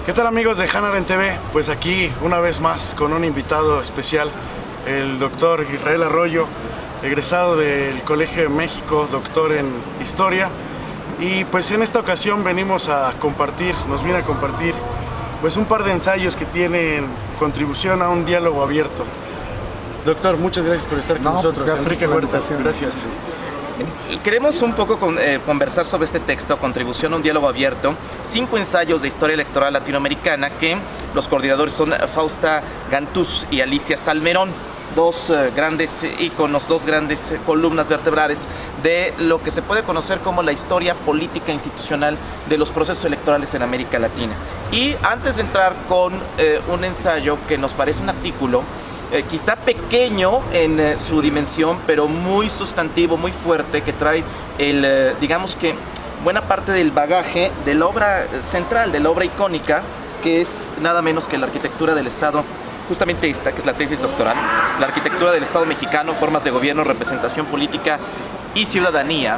¿Qué tal, amigos de Hanaren TV? Pues aquí una vez más con un invitado especial, el doctor Israel Arroyo, egresado del Colegio de México, doctor en Historia. Y pues en esta ocasión venimos a compartir, nos viene a compartir pues un par de ensayos que tienen contribución a un diálogo abierto. Doctor, muchas gracias por estar con nosotros. Pues Enrique Huerta, gracias. Queremos un poco conversar sobre este texto, Contribución a un diálogo abierto, 5 ensayos de historia electoral latinoamericana, que los coordinadores son Fausta Gantús y Alicia Salmerón, dos grandes íconos, dos grandes columnas vertebrales de lo que se puede conocer como la historia política institucional de los procesos electorales en América Latina. Y antes de entrar con un ensayo que nos parece un artículo, quizá pequeño en su dimensión, pero muy sustantivo, muy fuerte, que trae digamos que buena parte del bagaje de la obra central, de la obra icónica, que es nada menos que la arquitectura del Estado, justamente esta, que es la tesis doctoral, la arquitectura del Estado mexicano, formas de gobierno, representación política y ciudadanía,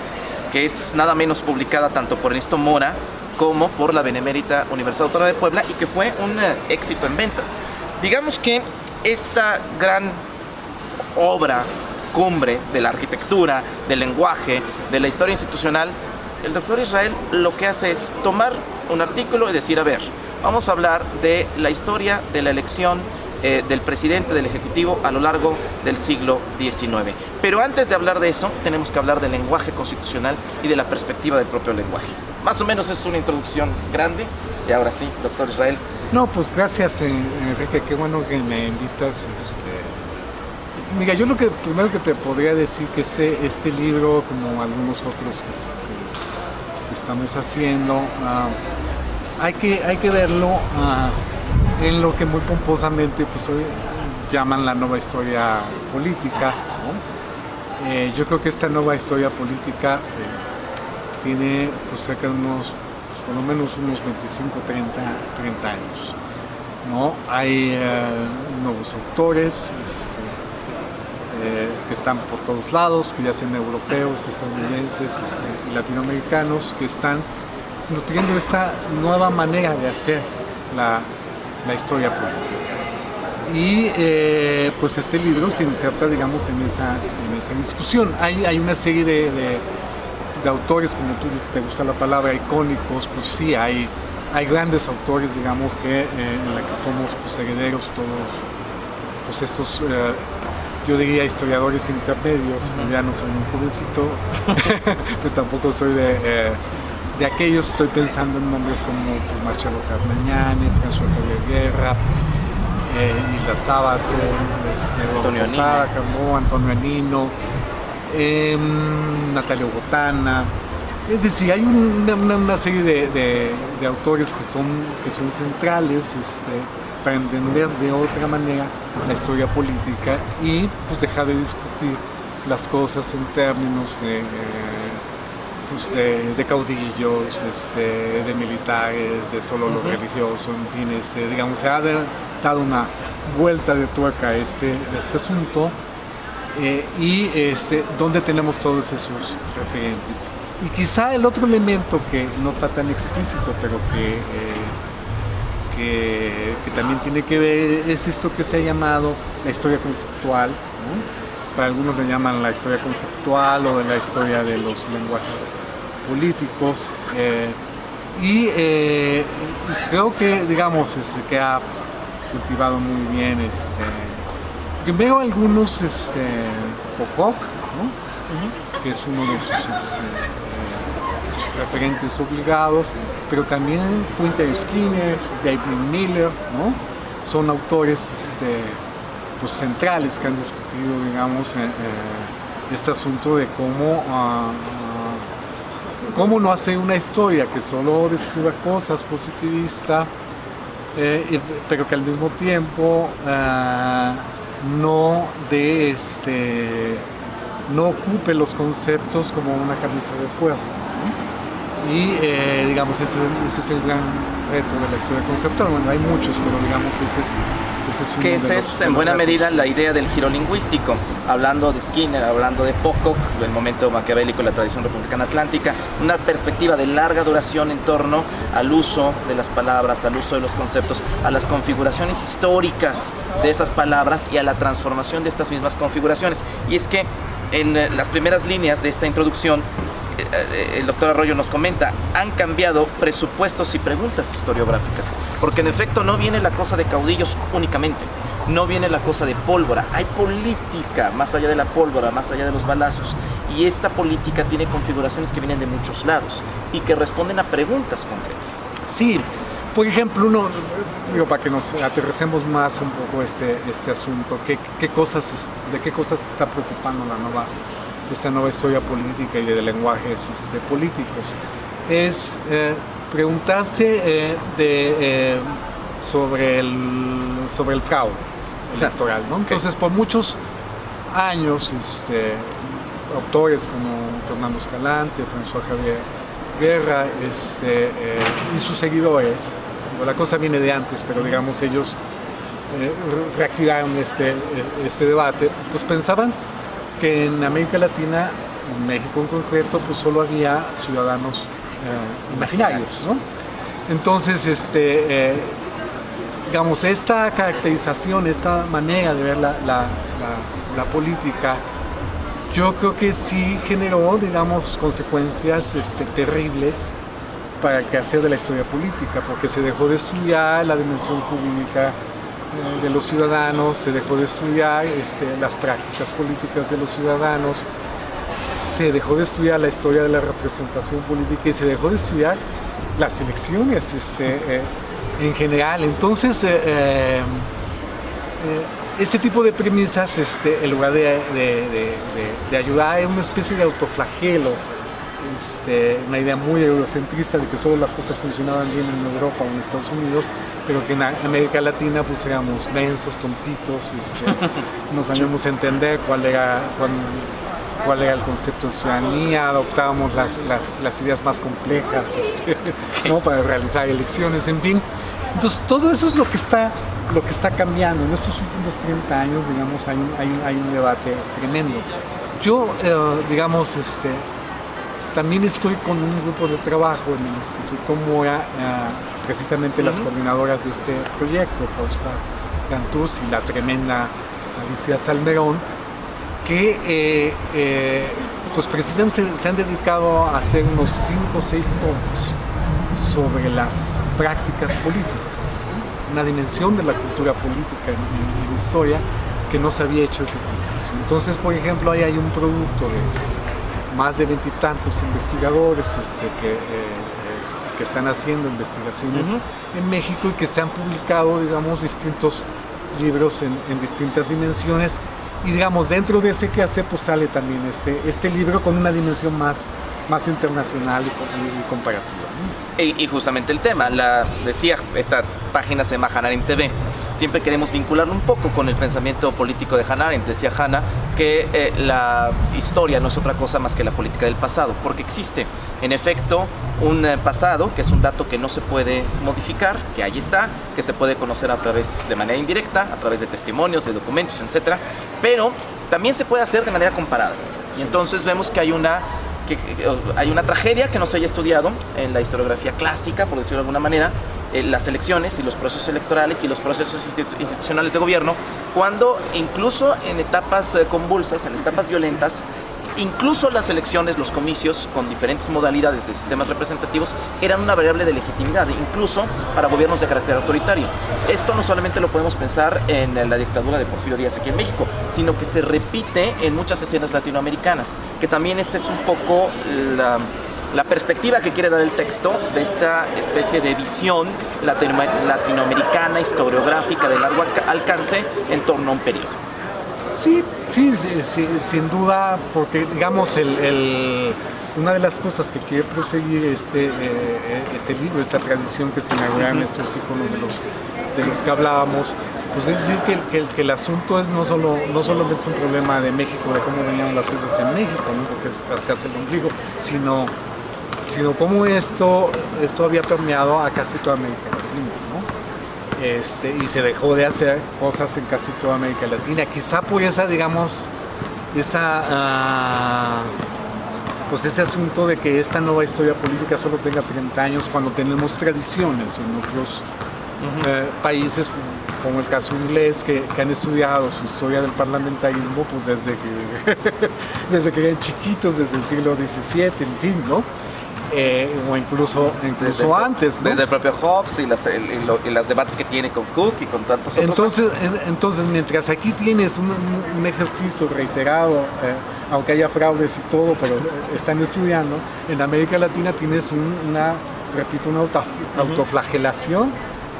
que es nada menos publicada tanto por Ernesto Mora como por la Benemérita Universidad Autónoma de Puebla, y que fue un éxito en ventas. Digamos que esta gran obra cumbre de la arquitectura, del lenguaje, de la historia institucional, el doctor Israel lo que hace es tomar un artículo y decir, a ver, vamos a hablar de la historia de la elección del presidente del Ejecutivo a lo largo del siglo XIX. Pero antes de hablar de eso, tenemos que hablar del lenguaje constitucional y de la perspectiva del propio lenguaje. Más o menos es una introducción grande. Y ahora sí, doctor Israel. No, pues gracias, Enrique, qué bueno que me invitas. Mira, yo lo que primero que te podría decir que este libro, como algunos otros que estamos haciendo, hay que verlo en lo que muy pomposamente pues, hoy llaman la nueva historia política, ¿no? Yo creo que esta nueva historia política tiene pues, cerca de unos, pues, por lo menos unos 25, 30 años, ¿no? Hay nuevos autores que están por todos lados, que ya sean europeos, estadounidenses y latinoamericanos, que están nutriendo esta nueva manera de hacer la historia política. Y pues este libro se inserta, digamos, en esa discusión. Hay una serie de autores, como tú dices, te gusta la palabra, icónicos, pues sí, hay grandes autores, digamos, que en la que somos pues, herederos todos, pues estos, yo diría historiadores intermedios, ya no soy un jovencito, pero tampoco soy de aquellos. Estoy pensando en nombres como pues, Marcelo Carmagnani, François Javier Guerra, Isla Sábato, Antonio Posada, Antonio Anino, Natalia Botana. Es decir, hay una serie de autores que son centrales para entender de otra manera la historia política y pues dejar de discutir las cosas en términos de caudillos, de militares, de solo lo religioso, en fin, digamos, se ha dado una vuelta de tuerca a este asunto y donde tenemos todos esos referentes. Y quizá el otro elemento que no está tan explícito, pero que también tiene que ver, es esto que se ha llamado la historia conceptual, ¿no? Para algunos le llaman la historia conceptual o la historia de los lenguajes políticos. Y creo que, digamos, que ha cultivado muy bien, primero algunos, Pocock, ¿no? Que es uno de sus referentes obligados, pero también Winter Skinner, David Miller, ¿no? Son autores pues, centrales que han discutido, digamos, este asunto de cómo no hacer una historia que solo describa cosas positivistas, pero que al mismo tiempo no ocupe los conceptos como una camisa de fuerza, ¿no? Y digamos, ese es el gran reto de la historia conceptual. Bueno, hay muchos, pero digamos, ese es uno Que de esa los, es de en los buena retos. medida la idea del giro lingüístico, hablando de Skinner, hablando de Pocock, del momento maquiavélico de la tradición republicana atlántica, una perspectiva de larga duración en torno al uso de las palabras, al uso de los conceptos, a las configuraciones históricas de esas palabras y a la transformación de estas mismas configuraciones. Y es que en las primeras líneas de esta introducción, el doctor Arroyo nos comenta, han cambiado presupuestos y preguntas historiográficas, porque en efecto no viene la cosa de caudillos únicamente, no viene la cosa de pólvora, hay política más allá de la pólvora, más allá de los balazos, y esta política tiene configuraciones que vienen de muchos lados y que responden a preguntas concretas. Sí, por ejemplo, digo, para que nos aterricemos más un poco este asunto, de qué cosas se está preocupando esta nueva historia política y de lenguajes políticos, es preguntarse sobre el fraude electoral, ¿no? Entonces, por muchos años, autores como Fernando Escalante, François Javier Guerra y sus seguidores, la cosa viene de antes, pero digamos ellos reactivaron este debate, pues pensaban que en América Latina, en México en concreto, pues solo había ciudadanos imaginarios, ¿no? Entonces, digamos, esta caracterización, esta manera de ver la política, yo creo que sí generó, digamos, consecuencias terribles para el quehacer de la historia política, porque se dejó de estudiar la dimensión jurídica de los ciudadanos, se dejó de estudiar las prácticas políticas de los ciudadanos, se dejó de estudiar la historia de la representación política y se dejó de estudiar las elecciones en general. Entonces, este tipo de premisas, en lugar de ayudar, es una especie de autoflagelo, una idea muy eurocentrista de que solo las cosas funcionaban bien en Europa o en Estados Unidos, pero que en América Latina pues éramos mensos, tontitos, no sabíamos entender cuál era el concepto de ciudadanía, adoptábamos las ideas más complejas ¿no? para realizar elecciones, en fin. Entonces todo eso es lo que está cambiando. En estos últimos 30 años, digamos, hay un debate tremendo. Yo, digamos, también estoy con un grupo de trabajo en el Instituto Mora, precisamente las coordinadoras de este proyecto, Fausta Gantús y la tremenda Alicia Salmerón, que pues precisamente se han dedicado a hacer unos 5 o 6 tomos sobre las prácticas políticas, una dimensión de la cultura política en la historia que no se había hecho ese ejercicio. Entonces, por ejemplo, ahí hay un producto de más de 20 y tantos investigadores que están haciendo investigaciones en México y que se han publicado, digamos, distintos libros en distintas dimensiones, y digamos, dentro de ese quehacer pues sale también este libro con una dimensión más internacional y comparativa, ¿no? Y justamente el tema, decía, esta página se llama Hannah Arendt TV. Siempre queremos vincularlo un poco con el pensamiento político de Hannah Arendt. Decía Hannah que la historia no es otra cosa más que la política del pasado, porque existe, en efecto, un pasado que es un dato que no se puede modificar, que ahí está, que se puede conocer de manera indirecta, a través de testimonios, de documentos, etc. Pero también se puede hacer de manera comparada. Y entonces vemos que hay una tragedia que no se haya estudiado en la historiografía clásica, por decirlo de alguna manera, las elecciones y los procesos electorales y los procesos institucionales de gobierno, cuando incluso en etapas convulsas, en etapas violentas, incluso las elecciones, los comicios con diferentes modalidades de sistemas representativos eran una variable de legitimidad, incluso para gobiernos de carácter autoritario. Esto no solamente lo podemos pensar en la dictadura de Porfirio Díaz aquí en México, sino que se repite en muchas escenas latinoamericanas, que también esta es un poco la perspectiva que quiere dar el texto de esta especie de visión latinoamericana, historiográfica de largo alcance en torno a un periodo. Sí, sin duda, porque digamos una de las cosas que quiere proseguir este libro, esta tradición que se inaugura en estos íconos de los que hablábamos, pues es decir que el asunto es no solamente es un problema de México, de cómo venían las cosas en México, ¿no? Porque es rascarse el ombligo, sino sino cómo esto había permeado a casi toda América Latina, ¿no? Y se dejó de hacer cosas en casi toda América Latina, quizá por esa, digamos, pues ese asunto de que esta nueva historia política solo tenga 30 años cuando tenemos tradiciones en otros países, como el caso inglés, que han estudiado su historia del parlamentarismo pues desde que eran chiquitos, desde el siglo XVII, en fin, ¿no? O incluso antes, ¿no? Desde el propio Hobbes y las debates que tiene con Coke y con tantos otros. Entonces, mientras aquí tienes un ejercicio reiterado, aunque haya fraudes y todo, pero están estudiando, en América Latina tienes una autoflagelación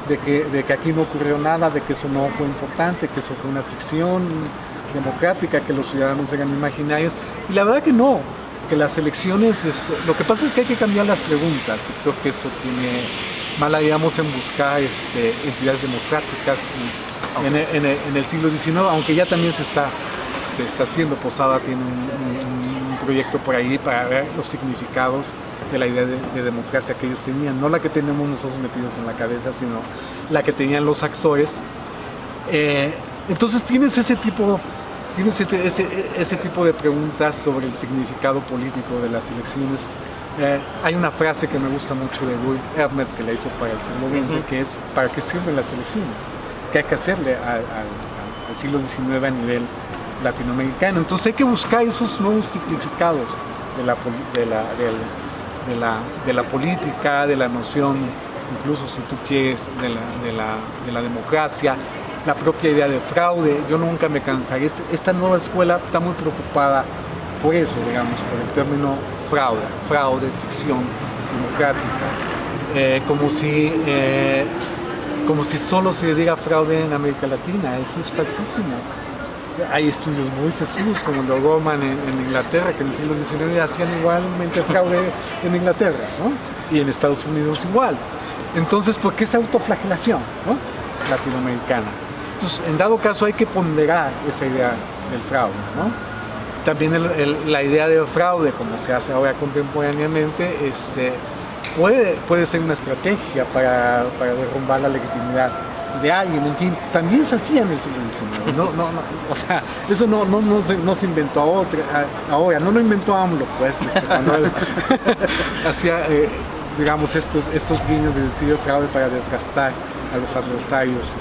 de que aquí no ocurrió nada, de que eso no fue importante, que eso fue una ficción democrática, que los ciudadanos eran imaginarios. Y la verdad que no, que las elecciones, lo que pasa es que hay que cambiar las preguntas, y creo que eso tiene, mal haríamos en buscar entidades democráticas en el siglo XIX, aunque ya también se está haciendo. Posada tiene un proyecto por ahí para ver los significados de la idea de democracia que ellos tenían, no la que tenemos nosotros metidos en la cabeza, sino la que tenían los actores. Entonces tienes ese tipo de preguntas sobre el significado político de las elecciones. Hay una frase que me gusta mucho de Louis Hermet, que la hizo para el siglo XX, que es: ¿para qué sirven las elecciones? ¿Qué hay que hacerle al siglo XIX a nivel latinoamericano? Entonces hay que buscar esos nuevos significados de la política, de la noción, incluso si tú quieres, de la democracia, la propia idea de fraude. Yo nunca me cansaré. Esta nueva escuela está muy preocupada por eso, digamos, por el término fraude, ficción democrática, como si solo se diga fraude en América Latina. Eso es falsísimo. Hay estudios muy sesudos, como el de Gorman en Inglaterra, que en el siglo XIX hacían igualmente fraude en Inglaterra, ¿no? Y en Estados Unidos igual. Entonces, ¿por qué esa autoflagelación, ¿no?, latinoamericana? Entonces, en dado caso, hay que ponderar esa idea del fraude, ¿no? También la idea del fraude, como se hace ahora contemporáneamente, puede ser una estrategia para derrumbar la legitimidad de alguien. En fin, también se hacía en el siglo XIX. O sea, eso no se inventó ahora, no lo inventó AMLO, pues, cuando él hacía, digamos, estos guiños de decir fraude para desgastar a los adversarios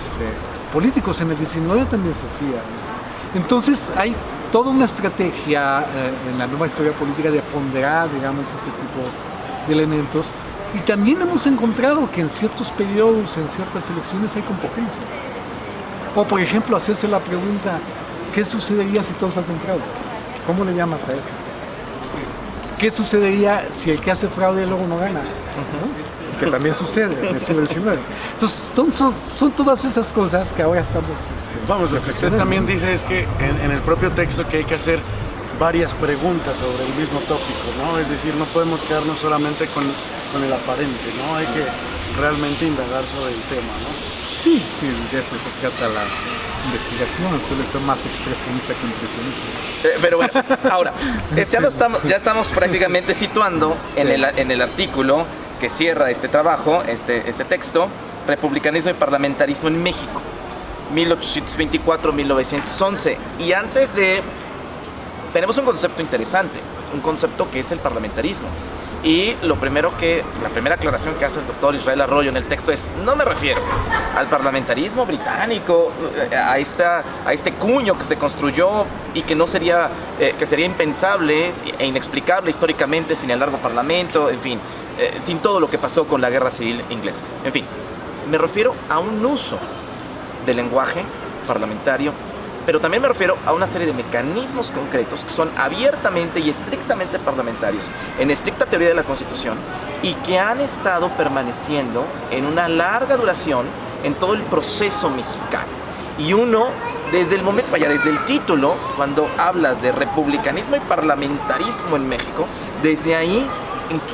políticos. En el XIX también se hacía eso. Entonces hay toda una estrategia en la nueva historia política de ponderar, digamos, ese tipo de elementos. Y también hemos encontrado que en ciertos periodos, en ciertas elecciones hay competencia. O, por ejemplo, hacerse la pregunta: ¿qué sucedería si todos hacen fraude? ¿Cómo le llamas a eso? ¿Qué sucedería si el que hace fraude luego no gana? ¿No? Que también sucede en el siglo XIX. Entonces, son todas esas cosas que ahora estamos... Vamos, lo que usted también dice es que en el propio texto que hay que hacer varias preguntas sobre el mismo tópico, ¿no? Es decir, no podemos quedarnos solamente con el aparente, ¿no? Hay que realmente indagar sobre el tema, ¿no? Sí, de eso se trata la investigación, suele ser más expresionista que impresionista. Pero bueno, ahora, ya estamos prácticamente situando en el artículo que cierra este trabajo, este texto, Republicanismo y Parlamentarismo en México, 1824-1911. Y antes tenemos un concepto interesante, un concepto que es el parlamentarismo. Y la primera aclaración que hace el doctor Israel Arroyo en el texto es: no me refiero al parlamentarismo británico, a este cuño que se construyó y que que sería impensable e inexplicable históricamente sin el largo parlamento, en fin, sin todo lo que pasó con la guerra civil inglesa. En fin, me refiero a un uso del lenguaje parlamentario, pero también me refiero a una serie de mecanismos concretos que son abiertamente y estrictamente parlamentarios, en estricta teoría de la Constitución, y que han estado permaneciendo en una larga duración en todo el proceso mexicano. Y uno, desde el título, cuando hablas de republicanismo y parlamentarismo en México, desde ahí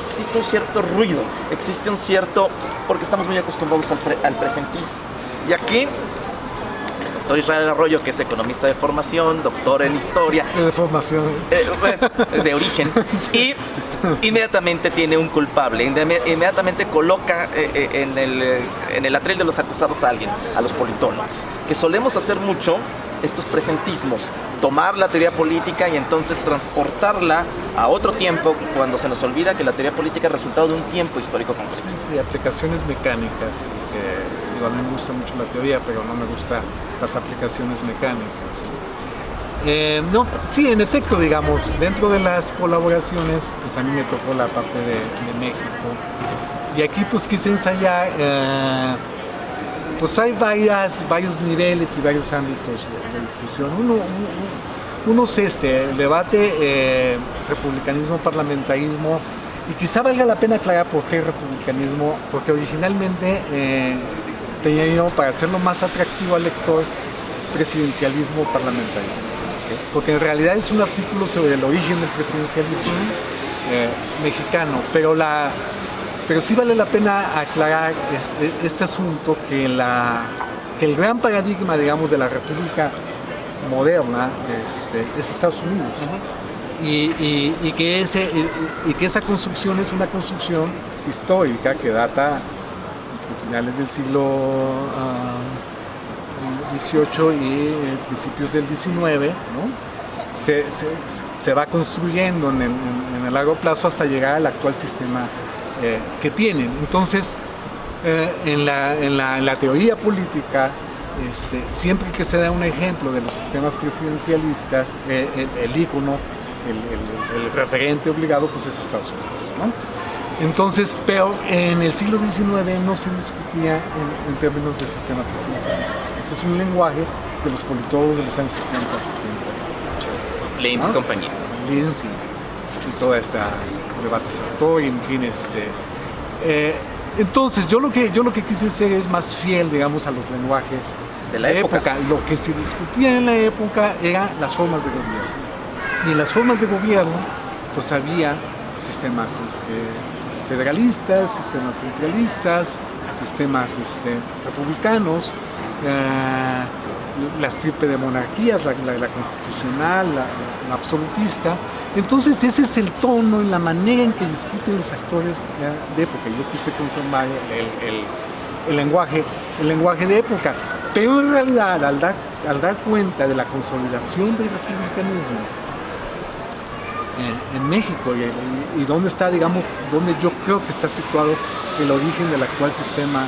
existe un cierto ruido, porque estamos muy acostumbrados al presentismo. Y aquí doctor Israel Arroyo, que es economista de formación, doctor en historia. De formación. De origen. Y inmediatamente tiene un culpable, inmediatamente coloca en el atril de los acusados a alguien, a los politólogos, que solemos hacer mucho estos presentismos, tomar la teoría política y entonces transportarla a otro tiempo, cuando se nos olvida que la teoría política es resultado de un tiempo histórico concreto. Sí, aplicaciones mecánicas. A mí me gusta mucho la teoría, pero no me gustan las aplicaciones mecánicas. No, sí, en efecto, digamos, dentro de las colaboraciones, pues a mí me tocó la parte de México. Y aquí pues quise ensayar, pues hay varios niveles y varios ámbitos de discusión. Uno es el debate republicanismo-parlamentarismo, y quizá valga la pena aclarar por qué republicanismo, porque originalmente tenía yo, para hacerlo más atractivo al lector, presidencialismo-parlamentarismo. Porque en realidad es un artículo sobre el origen del presidencialismo mexicano, pero sí vale la pena aclarar este asunto, que el gran paradigma, digamos, de la república moderna es Estados Unidos. Y que esa construcción es una construcción histórica que data entre finales del siglo XVIII y principios del XIX, ¿no? Se va construyendo en el largo plazo hasta llegar al actual sistema que tienen. Entonces, en la teoría política, siempre que se da un ejemplo de los sistemas presidencialistas, el ícono, el referente obligado, pues es Estados Unidos, ¿no? Entonces, pero en el siglo XIX no se discutía en términos del sistema presidencialista. Ese es un lenguaje de los politólogos de los años 60, 70, 80. Leynes y compañía. Leynes y todo este debate Sartori, en fin, entonces yo lo que quise hacer es más fiel, digamos, a los lenguajes de la época. Lo que se discutía en la época eran las formas de gobierno. Y en las formas de gobierno, pues había sistemas federalistas, sistemas centralistas, sistemas republicanos, las triple de monarquías, la constitucional, la absolutista. Entonces ese es el tono y la manera en que discuten los actores de época. Yo quise conservar el lenguaje de época, pero en realidad al dar cuenta de la consolidación del republicanismo en México y dónde está, digamos, donde yo creo que está situado el origen del actual sistema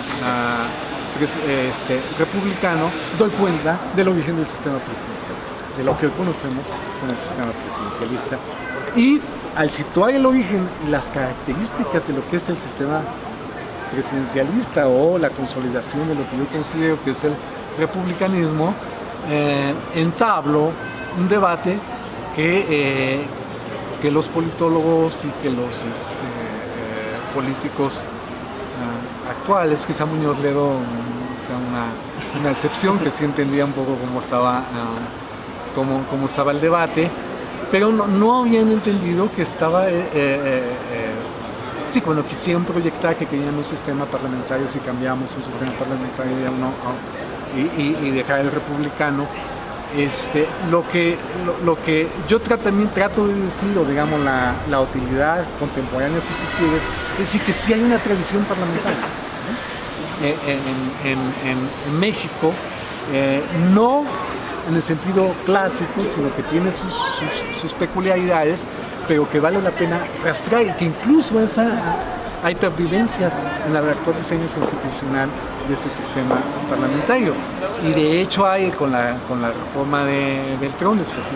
republicano, doy cuenta del origen del sistema presidencialista, de lo que hoy conocemos como el sistema presidencialista. Y al situar el origen y las características de lo que es el sistema presidencialista o la consolidación de lo que yo considero que es el republicanismo, entablo un debate que los politólogos y que los políticos actuales, quizá Muñoz Ledo sea una excepción, que sí entendía un poco cómo estaba el debate, pero no habían entendido que estaba, sí, cuando quisieron proyectar que querían un sistema parlamentario, si cambiamos un sistema parlamentario y dejar el republicano, lo que yo también trato de decir, o digamos la utilidad contemporánea, si tú quieres, es decir que sí hay una tradición parlamentaria, ¿no? En México, no en el sentido clásico, sino que tiene sus peculiaridades, pero que vale la pena rastrear, y que incluso hay pervivencias en el actual diseño constitucional de ese sistema parlamentario. Y de hecho hay, con la reforma de Beltrones, que así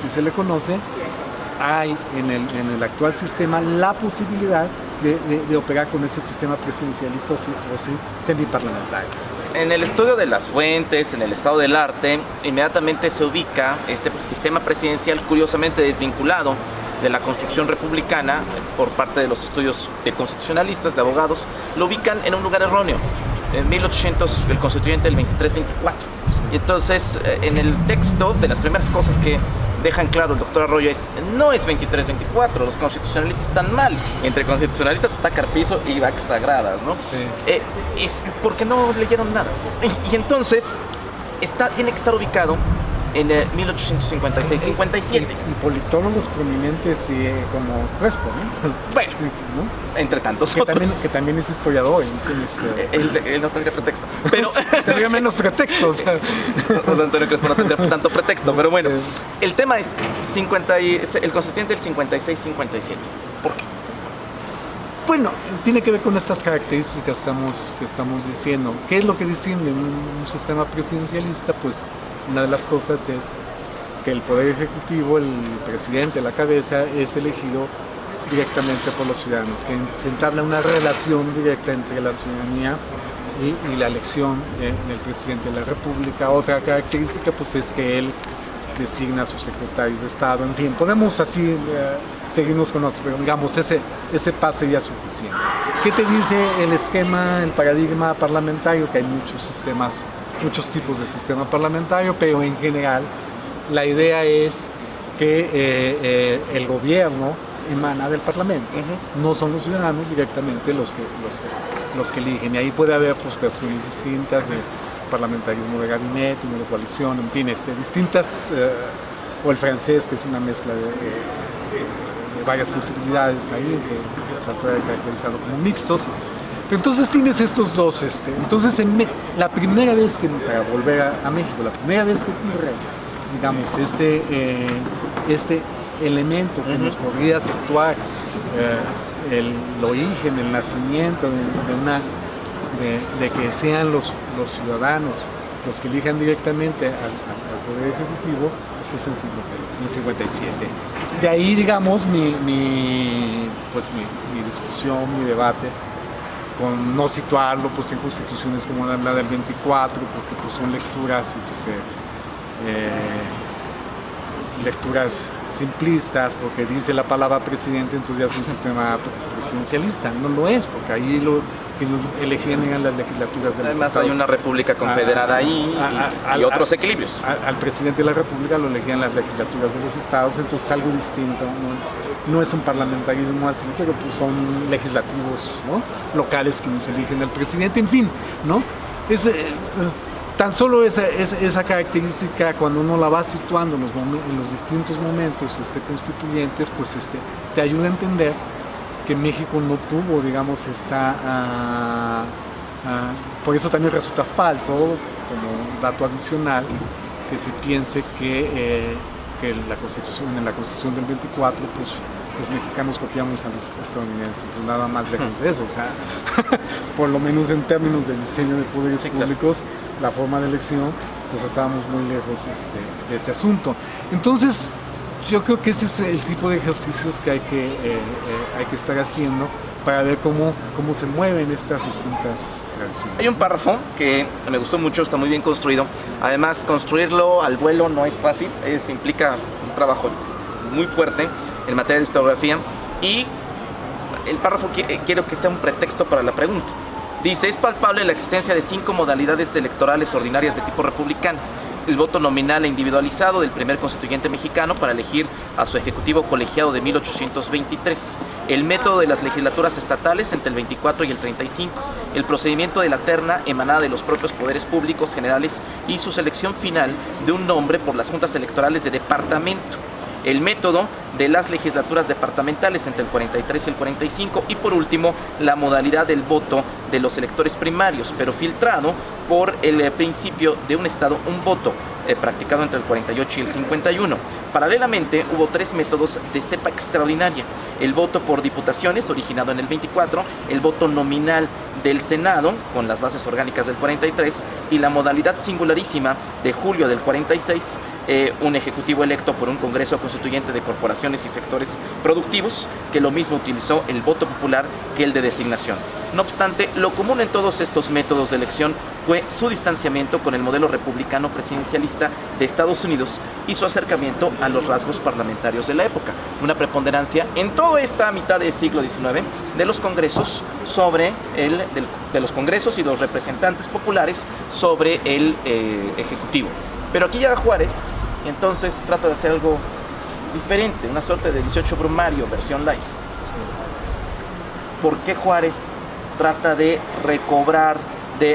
se le conoce, hay en el actual sistema la posibilidad de operar con ese sistema presidencialista o semiparlamentario. En el estudio de las fuentes, en el estado del arte, inmediatamente se ubica este sistema presidencial curiosamente desvinculado de la construcción republicana por parte de los estudios de constitucionalistas, de abogados, lo ubican en un lugar erróneo. En 1800, el constituyente del 23-24. Y entonces, en el texto, de las primeras cosas que dejan claro el doctor Arroyo no es 23-24, los constitucionalistas están mal. Entre constitucionalistas está Carpizo y vacas sagradas, ¿no? Sí. Es porque no leyeron nada. Y entonces, tiene que estar ubicado en 1856-57. Y politólogos prominentes como Crespo, ¿no? Bueno, ¿no? entre tantos que otros. que también es historiador. Él no tendría pretexto. Pero tendría menos pretexto. O sea. José Antonio Crespo no tendría tanto pretexto. Pero bueno, Sí. el tema es el constituyente del 56-57. ¿Por qué? Bueno, tiene que ver con estas características que estamos diciendo. ¿Qué es lo que distingue un sistema presidencialista? Pues una de las cosas es que el Poder Ejecutivo, el presidente, la cabeza, es elegido directamente por los ciudadanos, que se entabla una relación directa entre la ciudadanía y la elección del presidente de la República. Otra característica pues es que él designa a sus secretarios de Estado, en fin, podemos así seguirnos con nosotros, pero digamos, ese pase ya es suficiente. ¿Qué te dice el esquema, el paradigma parlamentario? Que hay muchos tipos de sistema parlamentario, pero en general la idea es que el gobierno emana del Parlamento, no son los ciudadanos directamente los que eligen, y ahí puede haber pues, versiones distintas de parlamentarismo de gabinete, uno de coalición, en fin, distintas, o el francés, que es una mezcla de varias posibilidades ahí, que se ha caracterizado como mixtos. Pero entonces tienes estos dos, entonces la primera vez para volver a México, la primera vez que ocurre, digamos, este elemento que nos podría situar el origen, el nacimiento de que sean los ciudadanos los que elijan directamente al Poder Ejecutivo, pues es en el 57. De ahí, digamos, mi discusión, mi debate, con no situarlo pues, en constituciones como la del 24, porque pues, son lecturas simplistas, porque dice la palabra presidente, entonces ya es un sistema presidencialista. No lo es, porque ahí lo que elegían eran las legislaturas de los Además estados. hay una república confederada ahí y otros equilibrios. Al presidente de la república lo elegían las legislaturas de los estados, entonces es algo distinto. No es un parlamentarismo así, pero pues son legislativos, ¿no? Locales quienes eligen al presidente, en fin, ¿no? Tan solo esa característica, cuando uno la va situando en los distintos momentos constituyentes, pues te ayuda a entender que México no tuvo, digamos, por eso también resulta falso, como dato adicional, que se piense que en la Constitución del 24, pues los mexicanos copiamos a los estadounidenses, pues nada más lejos de eso, o sea, por lo menos en términos de diseño de poderes públicos, la forma de elección, pues estábamos muy lejos de ese asunto. Entonces, yo creo que ese es el tipo de ejercicios que hay que estar haciendo para ver cómo se mueven estas distintas tradiciones. Hay un párrafo que me gustó mucho, está muy bien construido. Además, construirlo al vuelo no es fácil, implica un trabajo muy fuerte en materia de historiografía, y el párrafo quiero que sea un pretexto para la pregunta. Dice: es palpable la existencia de 5 modalidades electorales ordinarias de tipo republicano. El voto nominal e individualizado del primer constituyente mexicano para elegir a su ejecutivo colegiado de 1823. El método de las legislaturas estatales entre el 24 y el 35. El procedimiento de la terna emanada de los propios poderes públicos generales y su selección final de un nombre por las juntas electorales de departamento. El método de las legislaturas departamentales entre el 43 y el 45, y por último la modalidad del voto de los electores primarios, pero filtrado por el principio de un estado, un voto, practicado entre el 48 y el 51. Paralelamente hubo 3 métodos de cepa extraordinaria: el voto por diputaciones, originado en el 24, el voto nominal del Senado, con las bases orgánicas del 43, y la modalidad singularísima de julio del 46, un ejecutivo electo por un Congreso Constituyente de corporaciones y sectores productivos, que lo mismo utilizó el voto popular que el de designación. No obstante, lo común en todos estos métodos de elección fue su distanciamiento con el modelo republicano presidencialista de Estados Unidos y su acercamiento a los rasgos parlamentarios de la época. Una preponderancia en toda esta mitad del siglo XIX de los congresos de los congresos y los representantes populares sobre el ejecutivo. Pero aquí llega Juárez y entonces trata de hacer algo diferente, una suerte de 18 brumario versión light. ¿Por qué Juárez trata de recobrar,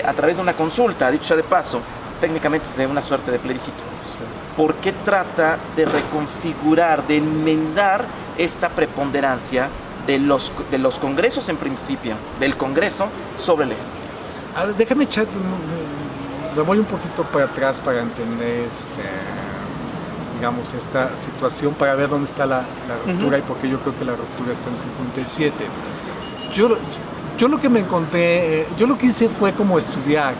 a través de una consulta, dicho sea de paso, técnicamente es de una suerte de plebiscito. Sí. ¿Por qué trata de reconfigurar, de enmendar esta preponderancia de los congresos en principio, del Congreso sobre el Ejecutivo? A ver, déjame echar, me voy un poquito para atrás para entender digamos, esta situación, para ver dónde está la ruptura y por qué yo creo que la ruptura está en 57. Yo lo que me encontré, yo lo que hice fue como estudiar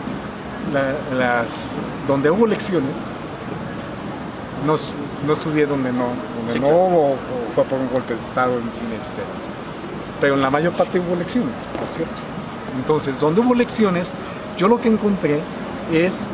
donde hubo elecciones. No estudié donde no Sí, no claro. o fue por un golpe de Estado, en fin, pero en la mayor parte hubo elecciones, por cierto. Entonces, donde hubo elecciones, yo lo que encontré es